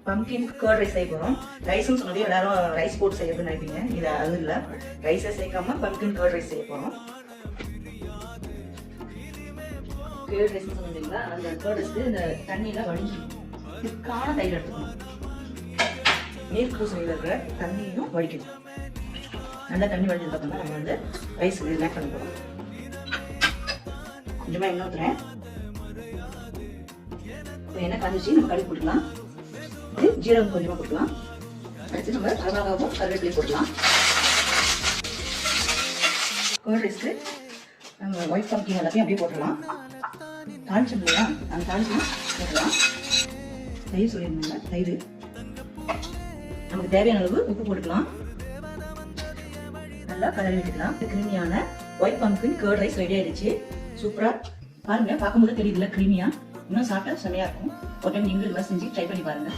Pumpkin curd rice செய்ய போகிறோம். ரைஸ்ன்னு சொன்னதே எல்லாரும் ரைஸ் போட்டு செய்யறதுன்னு நினைப்பீங்க. இது அது இல்லை, ரைஸை சேர்க்காம பம்கின் கர்ட் ரைஸ் செய்ய போகிறோம். கர்ட் ரைஸ்ன்னு சொன்னீங்களா, அந்த கர்ட் ரைஸ்க்கு இந்த தண்ணியெல்லாம் வடிஞ்சு திக்கான தயிர் எடுத்துக்கணும். நீர் பூசணியில் இருக்கிற தண்ணியும் வடிக்கணும். நல்லா தண்ணி வடிஞ்சதுக்கு அப்புறம் நம்ம வந்து ரைஸ் ஆட் பண்ண போகிறோம். கொஞ்சமாக எண்ணெய் ஊற்றுறேன். இப்போ எண்ணெய் காஞ்சிச்சு, நம்ம கடுகு போட்டுக்கலாம். இது ஜீரகம் கொஞ்சமாக போட்டுக்கலாம். அடுத்து நம்ம கருவேப்பிலையும் கருவேப்பிலையும் போடலாம். கர்ட் ரைஸ்க்கு நம்ம ஒயிட் பம்கின் எல்லாத்தையும் அப்படியே போட்டுடலாம். தாளிச்சோம் இல்லையா, அந்த தாளிச்சையும் போட்டுடலாம். தயிர் சொல்லியிருந்தாங்க, தயிர் நமக்கு தேவையான அளவு உப்பு போட்டுக்கலாம். நல்லா கலரி விட்டுக்கலாம். கிரீமியான white pumpkin curd rice ready ஆயிடுச்சு. சூப்பரா பாருங்க, பார்க்கும்போது தெரியுதுல கிரீமியா. இன்னும் சாப்பிட்டா செமையா இருக்கும். ஒரு டைம் நீங்களும் செஞ்சு ட்ரை பண்ணி பாருங்க.